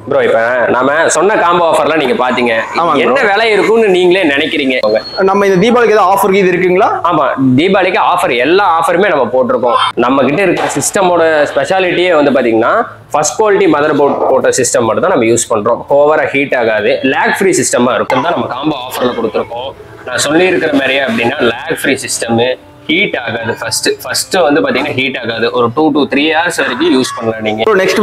Bro இப்போ நாம சொன்ன காம்போ ஆஃபர்லாம் நீங்க பாத்தீங்க. என்ன விலை இருக்கும்னு நீங்களே நினைக்கிறீங்க? நம்ம இந்த தீபாவளிக்கு ஏதாவது ஆஃபர் இது இருக்குங்களா? ஆமா, தீபாவளிக்கு ஆஃபர் எல்லா ஆஃபருமே நம்ம போட்டிருக்கோம். நம்ம கிட்ட இருக்கிற சிஸ்டமோட ஸ்பெஷாலிட்டியே வந்து பாத்தீங்கன்னா ஃபர்ஸ்ட் குவாலிட்டி மதர் போர்ட் போட்ட சிஸ்டம் மட்டும் தான் நம்ம யூஸ் பண்றோம். ஓவரா ஹீட் ஆகாது, லேக் ஃப்ரீ சிஸ்டமா இருக்கும் தான் நம்ம காம்போ ஆஃபர்ல கொடுத்துருக்கோம். நான் சொல்லியிருக்கிற மாதிரியே அப்படின்னா லேக் ஃப்ரீ சிஸ்டம், ஹீட் ஆகாது. ஃபர்ஸ்ட் வந்து பாத்தீங்கன்னா ஹீட் ஆகாது. ஒரு 2 to 3 hours வரைக்கும் யூஸ் பண்ணலாம் நீங்க. நெக்ஸ்ட்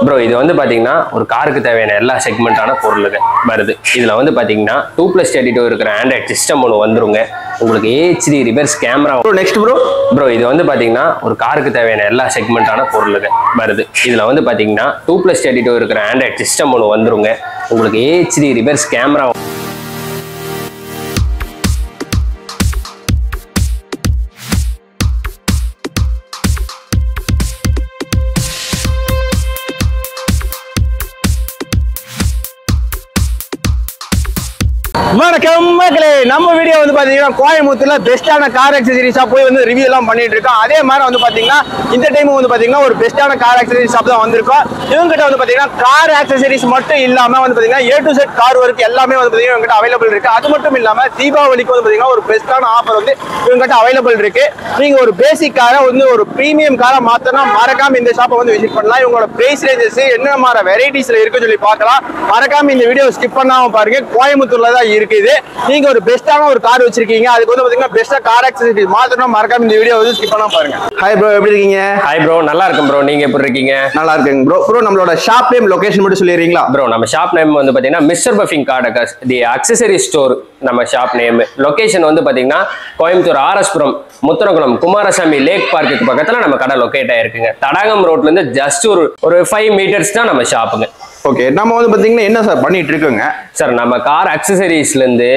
ப்ரோ இது வந்து பாத்தீங்கன்னா ஒரு காருக்கு தேவையான எல்லா செக்மெண்டான பொருளுங்க வருது. இதுல வந்து பாத்தீங்கன்னா 2+32 இருக்கிற ஆண்ட்ராய்ட் சிஸ்டம் ஒன்று வந்துருங்க. உங்களுக்கு HD reverse camera. Next bro இது வந்து பாத்தீங்கன்னா ஒரு காருக்கு தேவையான எல்லா செக்மெண்டான பொருளுங்க வருது. இதுல வந்து பாத்தீங்கன்னா 2+32 இருக்கிற ஆண்ட்ராய்ட் சிஸ்டம் ஒன்று வந்துருங்க. உங்களுக்கு HD ரிவர்ஸ் கேமரா. வணக்கம் மக்களே, நம்ம வீடியோ வந்து பாத்தீங்கன்னா கோயம்புத்தூர்ல பெஸ்டான கார் அக்சசரி ஷாப் போய் வந்து ரிவ்யூ எல்லாம் பண்ணிட்டு இருக்கோம். அதே மாதிரி வந்து பாத்தீங்கன்னா இந்த டைம் வந்து பாத்தீங்கன்னா ஒரு பெஸ்டான கார் அக்சசரி ஷாப் தான் வந்திருக்கோம். இவங்ககிட்ட வந்து பாத்தீங்கன்னா கார் அக்சசரிஸ் மட்டும் இல்லாம வந்து பாத்தீங்கன்னா A to Z car work எல்லாமே வந்து பாத்தீங்கன்னா இவங்ககிட்ட அவைலபிள் இருக்கு. அது மட்டும் இல்லாம தீபாவளிக்கு வந்து பாத்தீங்கன்னா ஒரு பெஸ்டான ஆஃபர் வந்து இவங்ககிட்ட அவைலபிள் இருக்கு. நீங்க ஒரு பேசிக் காரை வந்து ஒரு பிரீமியம் காரை மாத்தனா மறக்காம இந்த ஷாப்பை வந்து விசிட் பண்ணலாம். இவங்களோட பிரைஸ் ரேஞ்சஸ் என்ன மாதிரி வெரைட்டிஸ்ல இருக்குன்னு சொல்லி பார்க்கலாம். மறக்காம இந்த வீடியோ ஸ்கிப் பண்ணாம பாருங்க. கோயம்புத்தூர்ல தான் இருக்குது. நீங்க ஒரு பெஸ்டான ஒரு கார் வச்சிருக்கீங்க, அதுக்கு வந்து பாத்தீங்கன்னா பெஸ்டா கார் அக்சசரி மாத்தணும், மறக்காம இந்த வீடியோ வந்து ஸ்கிப் பண்ணாம பாருங்க. ஹாய் ப்ரோ, எப்படி இருக்கீங்க? ஹாய் ப்ரோ, நல்லா இருக்கேன் ப்ரோ. நீங்க எப்படி இருக்கீங்க? நல்லா இருக்கேன் ப்ரோ. நம்மளோட ஷாப் நேம் லொகேஷன் மட்டும் சொல்லிடுறீங்களா? ப்ரோ நம்ம ஷாப் நேம் வந்து பாத்தீங்கன்னா மிஸ்டர் பஃபிங் கார் டெக்கர்ஸ் தி அக்சசரி ஸ்டோர். நம்ம ஷாப் நேம். லொகேஷன் வந்து பாத்தீங்கன்னா கோயம்புத்தூர் RS-புரம் முத்தரகுளம் குமாரசாமி லேக் பார்க்குக்கு பக்கத்துல நம்ம கடை லொகேட் ஆயிருக்குங்க. தடாகம் ரோட்ல இருந்து ஜஸ்ட் ஒரு 5 மீட்டர்ஸ் தான் நம்ம ஷாப்புங்க. ஓகே, நம்ம வந்து பாத்தீங்கன்னா என்ன சார் பண்ணிட்டு இருக்கோங்க? சார் நம்ம கார் அக்சசரிஸ்ல இருந்து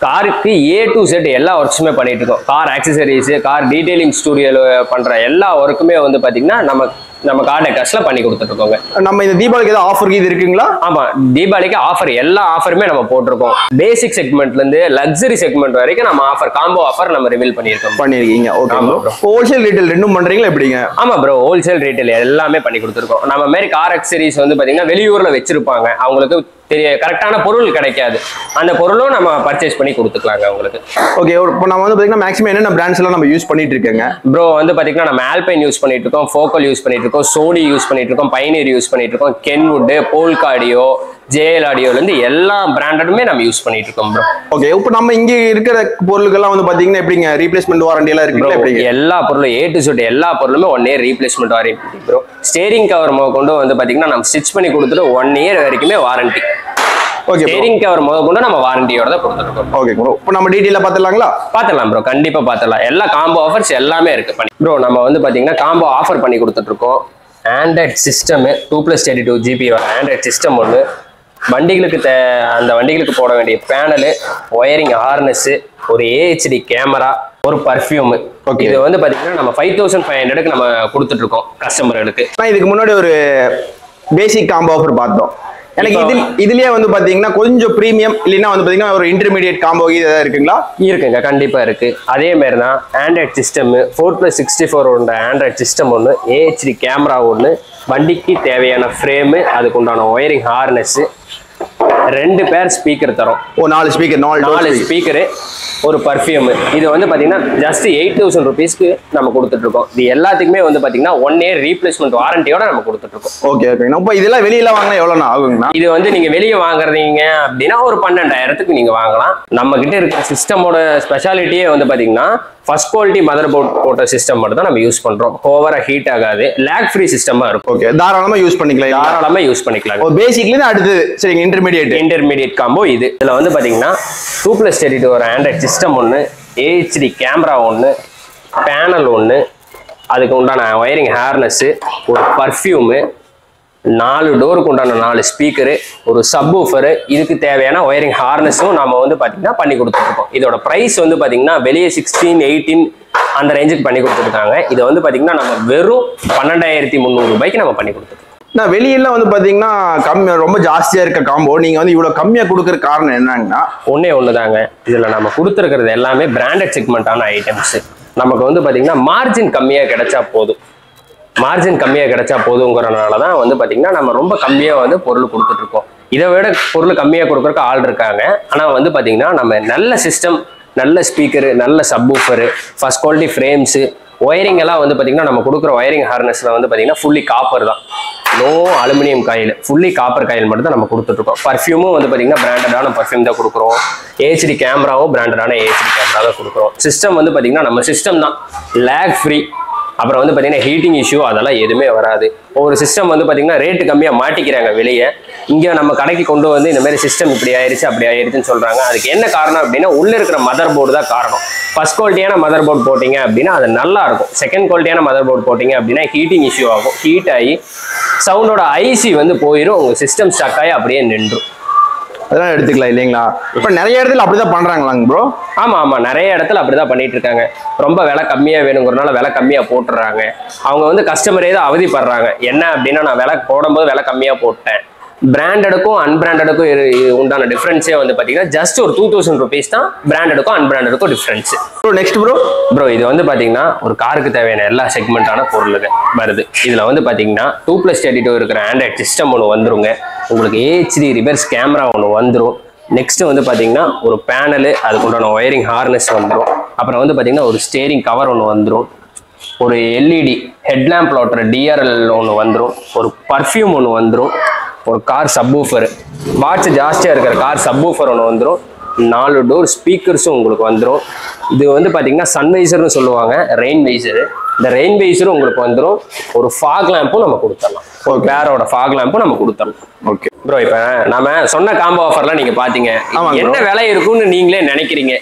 காருக்கு A to Z எல்லா ஒர்க்ஸுமே பண்ணிட்டு இருக்கோம். கார் அக்சசரிஸ், கார் டீடைலிங் ஸ்டூடியோல பண்ற எல்லா ஒர்க்குமே வந்து பாத்தீங்கன்னா நம்ம கார் டெக்கர்ஸ்ல பண்ணி கொடுத்துட்டு இருக்கோங்க. நம்ம இந்த தீபாவளிக்கு ஏதாவது ஆஃபர் இது இருக்குங்களா? ஆமா, தீபாவளிக்கு ஆஃபர் எல்லா ஆஃபருமே நம்ம போட்டிருக்கோம். பேசிக் செக்மெண்ட்ல இருந்து லக்ஸரி செக்மெண்ட் வரைக்கும் நம்ம ஆஃபர் காம்போ ஆஃபர் நம்ம ரிவீல் பண்ணிருக்கீங்க. Okay bro. ஹோல்சேல் ரீட்டைல் ரெண்டும் பண்றீங்களா எப்படிங்க? ஆமா ப்ரோ, ஹோல்சேல் ரீட்டைல் எல்லாமே பண்ணி கொடுத்துருக்கோம். நம்ம மாதிரி கார் அக்சசரிஸ் வந்து பாத்தீங்கன்னா வெளியூர்ல வச்சிருப்பாங்க, அவங்களுக்கு கரெக்டான பொருள் கிடைக்காது. அந்த பொருளும் நம்ம பர்ச்சேஸ் பண்ணி கொடுத்துக்கலாங்க உங்களுக்கு. ஓகே, இப்போ நம்ம வந்து பாத்தீங்கன்னா மேக்ஸிமம் என்னென்ன பிராண்ட்ஸ் எல்லாம் நம்ம யூஸ் பண்ணிட்டு இருக்கோங்க? ப்ரோ வந்து பாத்தீங்கன்னா நம்ம ஆல்பைன் யூஸ் பண்ணிட்டு இருக்கோம், ஃபோக்கல் யூஸ் பண்ணிட்டு இருக்கோம், சோனி யூஸ் பண்ணிட்டு இருக்கோம், பைனியர் யூஸ் பண்ணிட்டு இருக்கோம், கென்வுட், போல்கா ஆடியோ, JL ஆடியோல இருந்து எல்லா பிராண்டடுமே நம்ம யூஸ் பண்ணிட்டு இருக்கோம் ப்ரோ. ஓகே, இப்போ நம்ம இங்க இருக்கிற பொருட்கள்லாம் வந்து பாத்தீங்கன்னா எப்படிங்க ரீப்ளேஸ்மெண்ட் வாரண்டி எல்லாம் இருக்குங்களா? எப்படி எல்லா பொருளும் A to Z எல்லா பொருளுமே 1 year replacement warranty bro. Steering cover கொண்டு வந்து பாத்தீங்கன்னா நம்ம ஸ்டிச் பண்ணி கொடுத்துட்டு 1 year வரைக்குமே வாரண்டி. ஓகே, ஸ்டீரிங் கவர் கொண்டு நம்ம வாரண்டியோட தான் கொடுத்துருக்கோம். ஓகே ப்ரோ, இப்போ நம்ம டீடைலா பாத்துடலாங்களா? பாத்துடலாம் ப்ரோ, கண்டிப்பா பாத்துடலாம். எல்லா காம்போ ஆஃபர்ஸ் எல்லாமே இருக்கு ப்ரோ. நம்ம வந்து பாத்தீங்கன்னா காம்போ ஆஃபர் பண்ணி கொடுத்துட்டு இருக்கோம். Android system 2+32 GB Android system ஒன்று, அந்த வண்டிகளுக்கு போட வேண்டிய பேனலு, ஒயரிங் ஹார்னஸ், ஒரு AHD கேமரா, ஒரு பர்ஃப்யூம். இது வந்து பாத்தீங்கன்னா நம்ம 5500க்கு நம்ம கொடுத்துட்டு இருக்கோம் கஸ்டமர்களுக்கு. இதுக்கு முன்னாடி ஒரு பேசிக் காம்போ ஆஃபர் பார்த்தோம். எனக்கு இதுலயே வந்து பாத்தீங்கன்னா கொஞ்சம் பிரீமியம் இல்லைன்னா வந்து பாத்தீங்கன்னா ஒரு இன்டர்மீடியட் காம்போ ஏதாவது இருக்குங்களா? இருக்குங்க, கண்டிப்பா இருக்கு. அதே மாதிரி தான் ஆண்ட்ராய்ட் சிஸ்டம் 4+64 ஆண்ட்ராய்ட் சிஸ்டம் ஒன்று, AHD கேமரா ஒன்று, வண்டிக்கு தேவையான ஃப்ரேமு, அதுக்கு உண்டான ஒயரிங் ஹார்னஸ், 2 பேர் ஸ்பீக்கர் தரோம். 4 ஸ்பீக்கர், 4 ஸ்பீக்கரு, ஒரு பர்ஃப்யூம். இது வந்து பாத்தீங்கன்னா ஜஸ்ட் 8000 rupeesக்கு நம்ம கொடுத்துட்டு இருக்கோம். இது எல்லாத்துக்குமே வந்து பாத்தீங்கன்னா 1 year ரீப்ளேஸ்மெண்ட் வாரண்டியோட நம்ம கொடுத்துட்டு இருக்கோம். Okay okay. இப்போ இதெல்லாம் வெளியில வாங்கினா எவ்வளவு ஆகுங்கண்ணா? இது வந்து நீங்க வெளியே வாங்குறீங்க அப்படின்னா ஒரு 12000க்கு நீங்க வாங்கலாம். நம்ம கிட்ட இருக்கிற சிஸ்டமோட ஸ்பெஷாலிட்டியே வந்து பாத்தீங்கன்னா ஃபர்ஸ்ட் குவாலிட்டி மதர் போர்ட் போட்ட சிஸ்டம் மட்டும் தான் நம்ம யூஸ் பண்றோம். ஓவரா ஹீட் ஆகாது, லேக் ஃப்ரீ சிஸ்டமா இருக்கும். ஓகே, தாராளமா யூஸ் பண்ணிக்கலாம். பேசிக்ல இருந்து அடுத்து சரிங்க இன்டர்மீடியட் காம்போ இது. இதுல வந்து பாத்தீங்கன்னா 2+32 ஒரு ஆண்ட்ராய்ட் சிஸ்டம் ஒன்று, AHD கேமரா ஒன்று, பேனல் ஒன்று, அதுக்கு உண்டான ஒயரிங் ஹார்னஸ், ஒரு பர்ஃப்யூமு, 4 டோருக்கு உண்டான 4 ஸ்பீக்கரு, ஒரு சப்வூஃபரு, இதுக்கு தேவையான ஒயரிங் ஹார்னஸும் நம்ம வந்து பாத்தீங்கன்னா பண்ணி கொடுத்துருக்கோம். இதோட பிரைஸ் வந்து பாத்தீங்கன்னா வெளியே 16, 18 அந்த ரேஞ்சுக்கு பண்ணி கொடுத்துருக்காங்க. இதை வந்து பாத்தீங்கன்னா நம்ம வெறும் 12300 ரூபாய்க்கு நம்ம பண்ணி கொடுத்துருக்கோம். நான் வெளியில வந்து பாத்தீங்கன்னா ரொம்ப ஜாஸ்தியா இருக்க காம்போ நீங்க வந்து இவ்வளவு கம்மியா கொடுக்கற காரணம் என்னன்னா ஒண்ணுதாங்க. இதுல நம்ம கொடுத்துருக்கிறது எல்லாமே பிராண்டட் செக்மெண்டான ஐட்டம்ஸ். நமக்கு வந்து பாத்தீங்கன்னா மார்ஜின் கம்மியா கிடைச்சா போதும். மார்ஜின் கம்மியாக கிடைச்சா போதுங்கிறனால தான் வந்து பார்த்தீங்கன்னா நம்ம ரொம்ப கம்மியாக வந்து பொருள் கொடுத்துட்ருக்கோம். இதை விட பொருள் கம்மியாக கொடுக்குறக்கு ஆள் இருக்காங்க. ஆனால் வந்து பார்த்தீங்கன்னா நம்ம நல்ல சிஸ்டம், நல்ல ஸ்பீக்கரு, நல்ல subwoofer, first quality frames, wiring எல்லாம் வந்து பார்த்தீங்கன்னா நம்ம கொடுக்குற ஒயரிங் ஹார்னஸில் வந்து பார்த்தீங்கன்னா ஃபுல்லி காப்பர் தான், no aluminium coil, fully copper coil மட்டும் தான் நம்ம கொடுத்துட்ருக்கோம். பர்ஃப்யூமும் வந்து பார்த்தீங்கன்னா பிராண்டடான பர்ஃப்யூம் தான் கொடுக்குறோம். ஏஹெச்டி கேமராவும் பிராண்டடான ஏஹெச்டி கேமரா தான் கொடுக்குறோம். சிஸ்டம் வந்து பார்த்தீங்கன்னா நம்ம சிஸ்டம் தான் லேக் ஃப்ரீ. அப்புறம் வந்து பார்த்தீங்கன்னா ஹீட்டிங் இஷ்யூ அதெல்லாம் எதுவுமே வராது. ஒரு சிஸ்டம் வந்து பார்த்தீங்கன்னா ரேட்டு கம்மியாக மாட்டிக்கிறாங்க வெளியே, இங்கே நம்ம கடைக்கு கொண்டு வந்து இந்த மாதிரி சிஸ்டம் இப்படி ஆயிடுச்சு அப்படி ஆயிடுச்சுன்னு சொல்கிறாங்க. அதுக்கு என்ன காரணம் அப்படின்னா உள்ளே இருக்கிற மதர் போர்டு தான் காரணம். ஃபர்ஸ்ட் குவாலிட்டியான மதர் போர்டு போட்டிங்க அப்படின்னா அது நல்லா இருக்கும். செகண்ட் குவாலிட்டியான மதர் போர்டு போட்டிங்க அப்படின்னா ஹீட்டிங் இஷ்யூ ஆகும். ஹீட் ஆகி சவுண்டோட ஐசி வந்து போயிடும், உங்கள் சிஸ்டம் ஸ்டக் ஆகி அப்படியே நின்றும். அதெல்லாம் எடுத்துக்கலாம் இல்லைங்களா? இப்போ நிறைய இடத்துல அப்படிதான் பண்றாங்களாங்க ப்ரோ? ஆமா ஆமா, நிறைய இடத்துல அப்படிதான் பண்ணிட்டு இருக்காங்க. ரொம்ப விலை கம்மியா வேணுங்கிறனால விலை கம்மியா போட்டுறாங்க. அவங்க வந்து கஸ்டமரே தான் அவதிப்படுறாங்க. என்ன அப்படின்னா நான் விலை போடும்போது விலை கம்மியா போட்டேன். பிராண்டடுக்கும் அன்பிராண்டடுக்கும் உண்டான டிஃபரன்ஸே வந்து பார்த்தீங்கன்னா ஜஸ்ட் ஒரு 2000 rupees தான் பிராண்டடுக்கும் அன்பிராண்டடுக்கும் டிஃபரன்ஸ். ப்ரோ நெக்ஸ்ட் ப்ரோ இது வந்து பார்த்தீங்கன்னா ஒரு காருக்கு தேவையான எல்லா செக்மெண்ட்டான பொருளுங்க வருது. இதில் வந்து பார்த்தீங்கன்னா 2+32 இருக்கிற ஆண்ட்ராய்ட் சிஸ்டம் ஒன்று வந்துருங்க. உங்களுக்கு ஏஹெச்டி ரிவர்ஸ் கேமரா ஒன்று வந்துடும். நெக்ஸ்ட் வந்து பார்த்தீங்கன்னா ஒரு பேனலு, அதுக்கு உண்டான ஒயரிங் ஹார்னஸ் வந்துடும். அப்புறம் வந்து பார்த்தீங்கன்னா ஒரு ஸ்டேரிங் கவர் ஒன்று வந்துடும். ஒரு எல்இடி ஹெட்லாம்ப் ஓட்டுற டிஆர்எல் ஒன்று வந்துடும். ஒரு பர்ஃப்யூம் ஒன்று வந்துடும். ஒரு கார் சப்வூஃபர், வாட்ச் ஜாஸ்தியாக இருக்கிற கார் சப்வூஃபர் ஒன்று வந்துடும். 4 டோர் ஸ்பீக்கர்ஸும் உங்களுக்கு வந்துடும். இது வந்து பார்த்தீங்கன்னா சன்வைசர்னு சொல்லுவாங்க, ரெயின் வைசரு. இந்த ரெயின் வைசரும் உங்களுக்கு வந்துடும். ஒரு ஃபாக் லேம்பும் நம்ம கொடுத்துடலாம். ஒரு பேரோட ஃபாக் லேம்பும் நம்ம கொடுத்துடலாம். ஓகே ப்ரோ, இப்போ நம்ம சொன்ன காம்போ ஆஃபர்லாம் நீங்கள் பார்த்தீங்க, என்ன விலை இருக்குன்னு நீங்களே நினைக்கிறீங்க?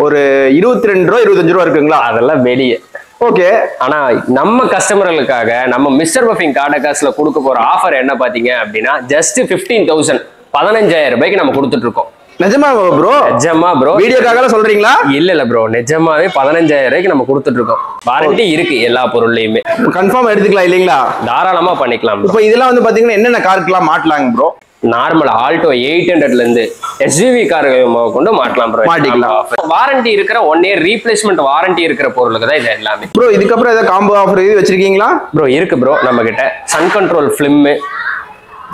ஒரு 22 ரூபா 25 ரூபா இருக்குங்களா? அதெல்லாம் வெளியே. ஓகே, ஆனா நம்ம கஸ்டமர்களுக்காக நம்ம மிஸ்டர் பஃபிங் கார்டகாஸ்ல கொடுக்க போற ஆஃபர் என்ன பாத்தீங்க அப்படின்னா ஜஸ்ட் 15,000 15,000 ரூபாய்க்கு நம்ம கொடுத்துட்டு இருக்கோம். நிஜமா ப்ரோ? நிஜமா ப்ரோ, வீடியோக்காக சொல்றீங்களா? இல்ல ப்ரோ, நிஜமாவே 15,000 ரூபாய்க்கு நம்ம கொடுத்துட்டு இருக்கோம். வாரண்டி இருக்கு எல்லா பொருள்லயுமே. கன்ஃபார்ம் எடுத்துக்கலாம் இல்லீங்களா? தாராளமா பண்ணிக்கலாம். இப்போ இதெல்லாம் வந்து பாத்தீங்கன்னா என்னென்ன காருக்குலாம் மாட்டலாங்க ப்ரோ? நார்மல் ஆல்டோ 800ல இருந்து எஸ்யூவி கார் கொண்டு மாட்டலாம் ப்ரோ. மாட்டிக்கலாம். வாரண்டி இருக்கிற 1 year ரீப்ளேஸ்மெண்ட் வாரண்டி இருக்கிற பொருளுக்கு தான் இது எல்லாமே. ப்ரோ இதுக்கப்புறம் ஏதாவது காம்போ ஆஃபர் இது வச்சிருக்கீங்களா? ப்ரோ இருக்கு ப்ரோ, நம்ம கிட்ட sun control film,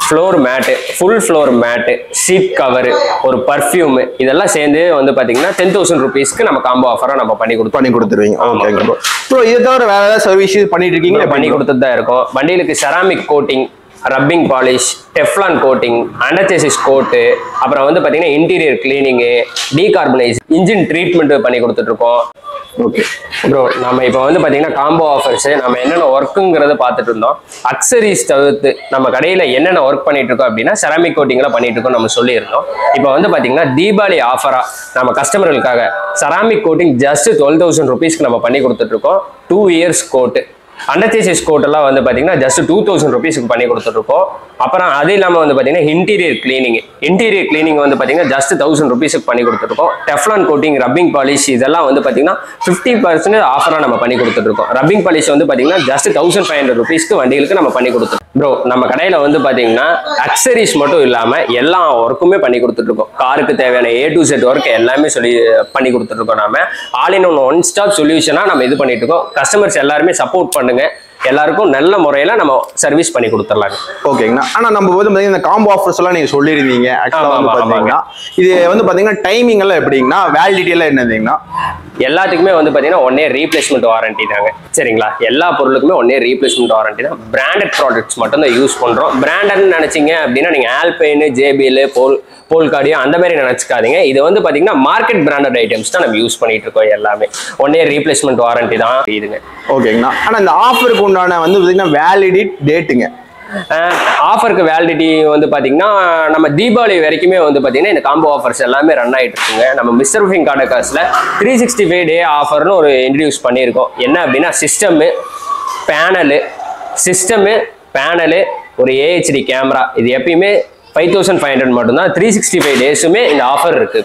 floor mat, full floor mat, seat cover, ஒரு பர்ஃப்யூம், இதெல்லாம் சேர்ந்து வந்து பாத்தீங்கன்னா 10,000 rupeesக்கு நம்ம காம்போ ஆஃபரா நம்ம பண்ணி கொடுத்துருவீங்க. ஓகே ப்ரோ, இதை தவிர வேற ஏதாவது சர்வீஸ் பண்ணிட்டு இருக்கீங்களா? பண்ணி கொடுத்துட்டு தான் இருக்கோம். வண்டிகளுக்கு ceramic coating, rubbing polish, Teflon coating, underchassis coat, அப்புறம் வந்து பார்த்தீங்கன்னா interior cleaning, decarbonise, engine treatment பண்ணி கொடுத்துட்டு இருக்கோம். ஓகே ப்ரோ, நம்ம இப்போ வந்து பார்த்தீங்கன்னா காம்போ ஆஃபர்ஸ் நம்ம என்னென்ன ஒர்க்குங்கிறத பார்த்துட்டு இருந்தோம். அக்சரிஸ் தவிர்த்து நம்ம கடையில் என்னென்ன ஒர்க் பண்ணிட்டு இருக்கோம் அப்படின்னா செராமிக் கோட்டிங்லாம் பண்ணிட்டு இருக்கோம் நம்ம சொல்லியிருந்தோம். இப்போ வந்து பார்த்தீங்கன்னா தீபாவளி ஆஃபரா நம்ம கஸ்டமர்களுக்காக செராமிக் கோட்டிங் ஜஸ்ட் 12,000 rupeesக்கு நம்ம பண்ணி கொடுத்துட்டு இருக்கோம். 2 years கோட்டு, அண்டர்சேசிஸ் கோட் எல்லாம் வந்து பார்த்தீங்கன்னா ஜஸ்ட் 2,000 rupeesக்கு பண்ணி கொடுத்துருக்கோம். அப்புறம் அது இல்லாமல் வந்து பார்த்தீங்கன்னா இன்டீரியர் கிளீனிங் வந்து பார்த்தீங்கன்னா ஜஸ்ட் 1,000 rupeesக்கு பண்ணி கொடுத்துருக்கோம். டெஃப்லான் கோட்டிங், ரப்பிங் பாலிஷ், இதெல்லாம் வந்து பார்த்தீங்கன்னா 50% ஆஃபராக நம்ம பண்ணி கொடுத்துருக்கோம். ரப்பிங் பாலிஷ் வந்து பார்த்தீங்கன்னா ஜஸ்ட் 1,500 rupeesக்கு வண்டிகளுக்கு நம்ம பண்ணி கொடுத்துருக்கோம். ப்ரோ, நம்ம கடையில் வந்து பார்த்தீங்கன்னா அக்சரிஸ் மட்டும் இல்லாமல் எல்லா ஒர்க்குமே பண்ணி கொடுத்துட்ருக்கோம். காருக்கு தேவையான A to Z ஒர்க் எல்லாமே பண்ணி கொடுத்துட்ருக்கோம். நாம ஆல் இன் ஒன் ஸ்டாப் சொல்யூஷனாக நம்ம இது பண்ணிட்டு இருக்கோம். கஸ்டமர்ஸ் எல்லாருமே சப்போர்ட் பண்ணுங்க, எல்லாருக்கும் நல்ல முறையில நம்ம சர்வீஸ் பண்ணி கொடுத்துடலாம். ஓகேங்கண்ணா. ஆனா நம்ம வந்து பாத்தீங்கன்னா இந்த காம்போ ஆஃபர்ஸ் எல்லாம் நீங்க சொல்லிருந்தீங்க. இது வந்து பாத்தீங்கன்னா டைமிங் எல்லாம் எப்படிங்கன்னா, வேலிடிட்டி எல்லாம் என்னதுங்கன்னா? எல்லாத்துக்குமே வந்து பாத்தீங்கன்னா 1 year ரீப்ளேஸ்மெண்ட் வாரண்டி தாங்க. சரிங்களா? எல்லா பொருளுக்குமே 1 year ரீப்ளேஸ்மெண்ட் வாரண்டி தான். பிராண்டட் ப்ராடக்ட்ஸ் மட்டும் தான் யூஸ் பண்றோம். பிராண்டட்னு நினைச்சீங்க அப்படின்னா நீங்க ஆல்பைன், ஜேபிஎல், போல்காடியோ அந்த மாதிரி நினைச்சுக்காதீங்க. இது வந்து பாத்தீங்கன்னா மார்க்கெட் பிராண்டட் ஐட்டம்ஸ் தான் நம்ம யூஸ் பண்ணிட்டு இருக்கோம். எல்லாமே 1 year ரீப்ளேஸ்மெண்ட் வாரண்டி தான் இதுங்க. ஓகேங்கண்ணா. ஆனா இந்த ஆஃபருக்கு உண்டான வந்து பாத்தீங்கன்னா வேலிடிட்டி டேட்டுங்க, ஆஃபருக்கு வேலிடிட்டி வந்து பாத்தீங்கன்னா நம்ம தீபாவளி வரைக்குமே வந்து பாத்தீங்கன்னா இந்த காம்போ ஆஃபர்ஸ் எல்லாமே ரன் ஆயிட்டு இருக்குங்க. நம்ம மிஸ்டர் பஃபிங் கார்டகாஸ்ல 365 டே ஆஃபர்னு ஒரு இன்ட்ரடியூஸ் பண்ணியிருக்கோம். என்ன அப்படின்னா பேனலு, ஒரு ஏஹெச்டி கேமரா, இது எப்பயுமே 5,500 மட்டும்தான். 365 டேஸுமே இந்த ஆஃபர் இருக்கு.